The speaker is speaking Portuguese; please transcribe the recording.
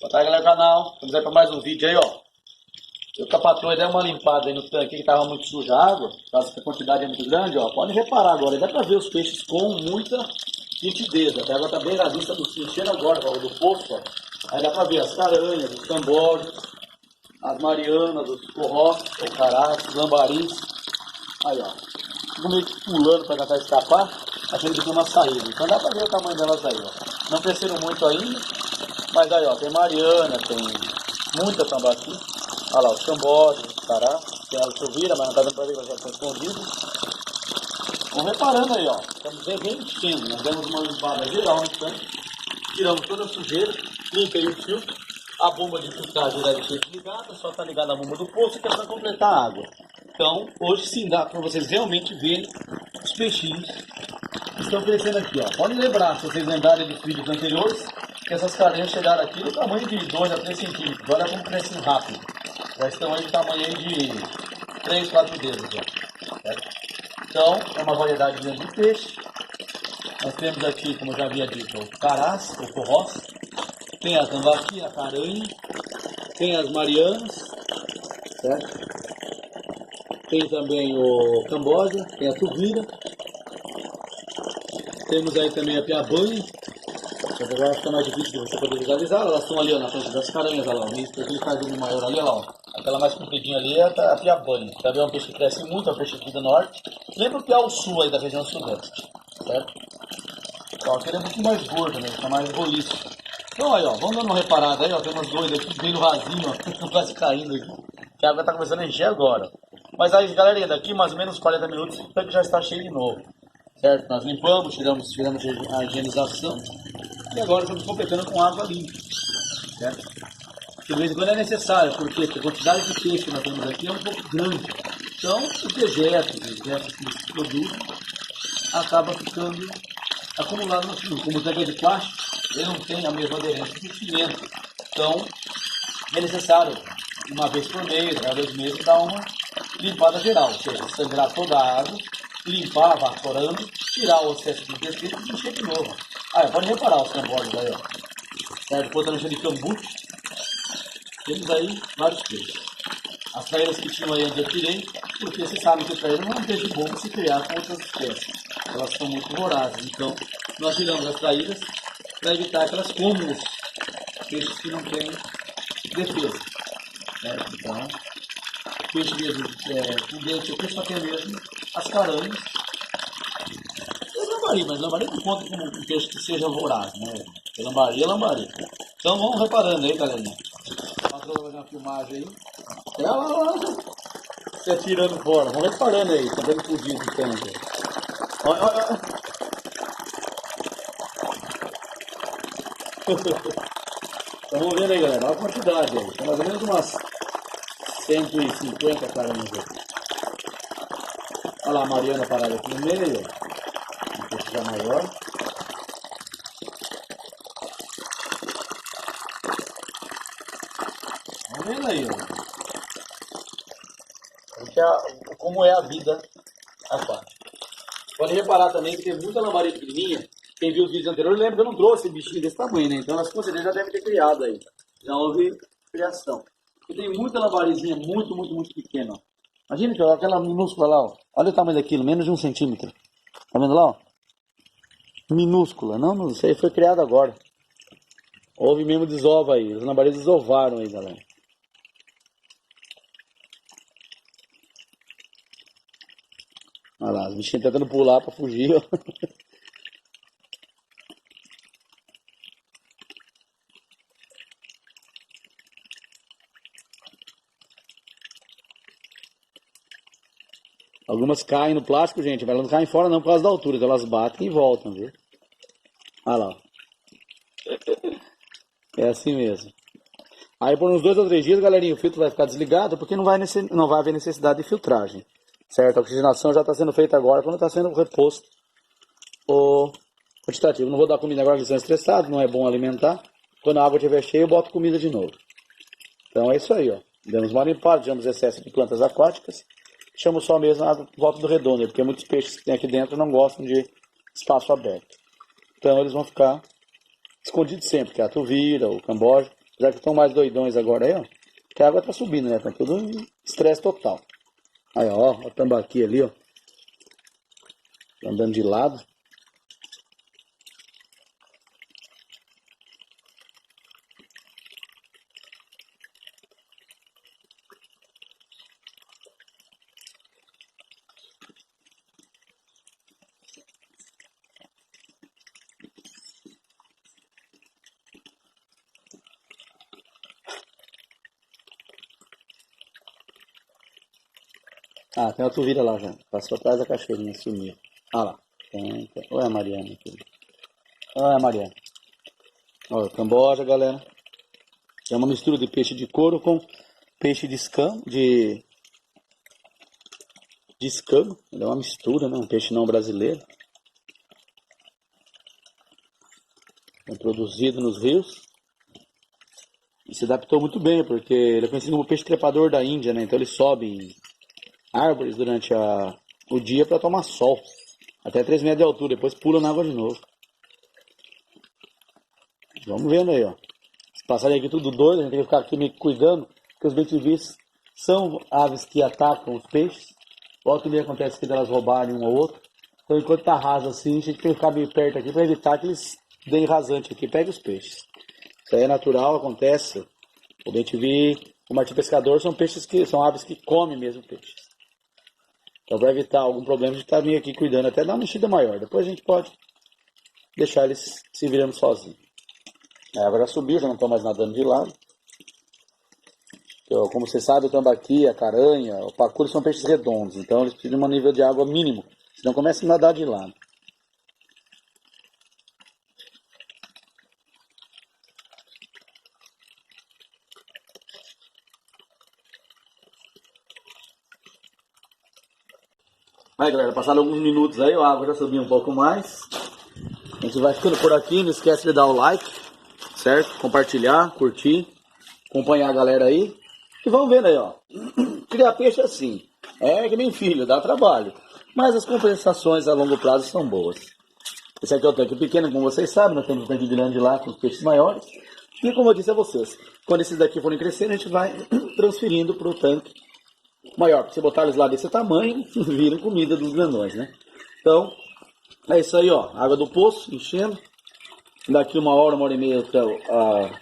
Boa tarde, galera do canal. Estamos aí para mais um vídeo aí, ó. Eu com a patroa dei uma limpada aí no tanque que tava muito suja a água, caso que a quantidade é muito grande, ó. Pode reparar agora, dá para ver os peixes com muita nitidez. A água tá bem na vista do fio, cheira agora, ó, do poço, ó. Aí dá para ver as caranhas, os cambojos, as marianas, os corrós, o caracas, os lambaris. Aí, ó. Ficam meio que pulando para tentar escapar, achando que tem uma saída. Então dá para ver o tamanho delas aí, ó. Não cresceram muito ainda, mas aí, ó, tem mariana, tem muita tambaqui. Olha lá, os cambojos, os cará, tem a chuvira, mas não tá dando para ver que elas já estão escondidas. Vão reparando aí, ó. Estamos bem enchendo. Nós demos uma limpada geral no tanque, tiramos toda a sujeira, limpei o filtro. A bomba de filtragem deve ser ligada, só está ligada a bomba do poço que é para completar a água. Então, hoje sim dá para vocês realmente verem os peixinhos que estão crescendo aqui, ó. Podem lembrar, se vocês lembrarem dos vídeos anteriores, que essas carinhas chegaram aqui no tamanho de 2 a 3 centímetros. Olha como crescem rápido. Já estão aí de tamanho aí de 3, 4 dedos, ó. Certo? Então, é uma variedade grande de peixe. Nós temos aqui, como eu já havia dito, o carás, o corrós. Tem a tambaqui, a caranha. Tem as marianas, certo? Tem também o camboja, tem a tuvira. Temos aí também a piabanha. Agora fica mais difícil de você poder visualizar. Elas estão ali, ó, na frente das caranhas, olha lá. O risco aquele cardinho maior ali, olha lá. Ó. Aquela mais compridinha ali é a piabanha. Também é um peixe que cresce muito, é um peixe aqui do norte. Lembra o piau sul aí da região sudeste, certo? Ó, aquele é um pouquinho mais gordo, né? Fica mais roliço. Então aí, ó, vamos dando uma reparada aí, ó. Tem umas doidas aqui, meio rasinho, ó. Quase caindo aqui. Que a água tá começando a encher agora. Mas aí, galerinha, daqui mais ou menos 40 minutos o tanque já está cheio de novo. Certo? Nós limpamos, tiramos a higienização. E agora estamos completando com água limpa. Certo? De vez em quando é necessário, porque a quantidade de peixe que nós temos aqui é um pouco grande. Então, o dejeto desse produto acaba ficando acumulado no fio. Como o tanque é de plástico, ele não tem a mesma aderência que o cimento. Então, é necessário, uma vez por mês, cada 2 meses, dar uma limpada geral. Ou seja, sangrar toda a água, limpar, vaporando, tirar o excesso de tecido e encher de novo. Ah, pode reparar os cambojos aí, ó. Depois da de cambuche, temos aí vários peixes. As traíras que tinham aí antes eu tirei, porque vocês sabem que a traíra não é um peixe bom para se criar com outras espécies. Elas são muito vorazes, então nós tiramos as traíras para evitar que elas comam os peixes que não têm defesa. Então, peixe mesmo com dente aqui só tem mesmo as caranhas. Lambari, mas lambari não conta como um peixe que seja voraz, né? Porque lambari é lambari. Então vamos reparando aí, galerinha. A patroa vai fazer uma filmagem aí. Olha lá, você tirando fora. Vamos reparando aí, tá vendo fugir de tanto. Olha, olha. Então vamos vendo aí, galera. Olha a quantidade aí. Tem mais ou menos umas 150 caranhas aí. Olha lá a Mariana parada aqui no meio, ó. Já maior. Vamos vendo aí, ó. Como é a vida aquática. Pode reparar também que tem muita lambari pequenininha. Quem viu os vídeos anteriores lembra que eu não trouxe bichinho desse tamanho, né? Então as com certeza já devem ter criado aí. Já houve criação. E tem muita lambarizinha muito pequena. Imagina que aquela minúscula lá, ó. Olha o tamanho daquilo, menos de 1 centímetro. Tá vendo lá, ó? Minúscula, não sei, foi criado agora. Houve mesmo desova aí, os lambaris desovaram aí, galera. Olha lá, os bichinhos tentando pular pra fugir, ó. Algumas caem no plástico, gente, mas elas não caem fora não por causa da altura, então elas batem e voltam, viu? Olha lá. É assim mesmo. Aí por uns 2 ou 3 dias, galerinha, o filtro vai ficar desligado porque não vai haver necessidade de filtragem. Certo? A oxigenação já está sendo feita agora quando está sendo reposto o quantitativo. Não vou dar comida agora, eles estão estressados, não é bom alimentar. Quando a água estiver cheia, eu boto comida de novo. Então é isso aí, ó. Demos uma limpada, tivemos excesso de plantas aquáticas. Chamo só mesmo a volta do redondo, porque muitos peixes que tem aqui dentro não gostam de espaço aberto. Então eles vão ficar escondidos sempre, que é a tuvira, o camboja. Já que estão mais doidões agora aí, ó. Que a água tá subindo, né? Tá tudo em estresse total. Aí, ó, o tambaqui ali, ó. Andando de lado. Ah, tem outro vira lá já. Passou atrás da cachoeirinha, sumiu. Ah lá. Tem. Olha a Mariana aqui. Olha a Mariana. Olha, Camboja, galera. É uma mistura de peixe de couro com peixe de escambo. De escambo. Ele é uma mistura, né? Um peixe não brasileiro. É produzido nos rios. E se adaptou muito bem, porque ele é conhecido como peixe trepador da Índia, né? Então ele sobe em árvores durante o dia para tomar sol. Até 3 metros de altura, depois pula na água de novo. Vamos vendo aí, ó. Esse passarinho aqui tudo doido, a gente tem que ficar aqui meio que cuidando, porque os bentivis são aves que atacam os peixes. Volta e meia acontece que elas roubarem um ou outro. Então enquanto tá raso assim, a gente tem que ficar meio perto aqui para evitar que eles deem rasante aqui e peguem os peixes. Isso aí é natural, acontece. O bentivi, o martim pescador são peixes que são aves que comem mesmo peixes. Então para evitar algum problema a gente tá meio aqui cuidando até dar uma mexida maior. Depois a gente pode deixar eles se virando sozinhos. A água já subiu, já não estão mais nadando de lado. Então, como você sabe, o tambaqui, a caranha, o pacuri são peixes redondos, então eles precisam de um nível de água mínimo, senão começam a nadar de lado. Aí galera, passaram alguns minutos aí, a água já subiu um pouco mais. A gente vai ficando por aqui, não esquece de dar o like, certo? Compartilhar, curtir, acompanhar a galera aí. E vamos vendo aí, ó. Criar peixe assim, é que nem filho, dá trabalho. Mas as compensações a longo prazo são boas. Esse aqui é o tanque pequeno, como vocês sabem, nós temos um tanque grande lá com os peixes maiores. E como eu disse a vocês, quando esses daqui forem crescendo, a gente vai transferindo para o tanque maior. Porque se botar eles lá desse tamanho, viram comida dos grandões, né? Então, é isso aí, ó. Água do poço, enchendo. Daqui uma hora e meia,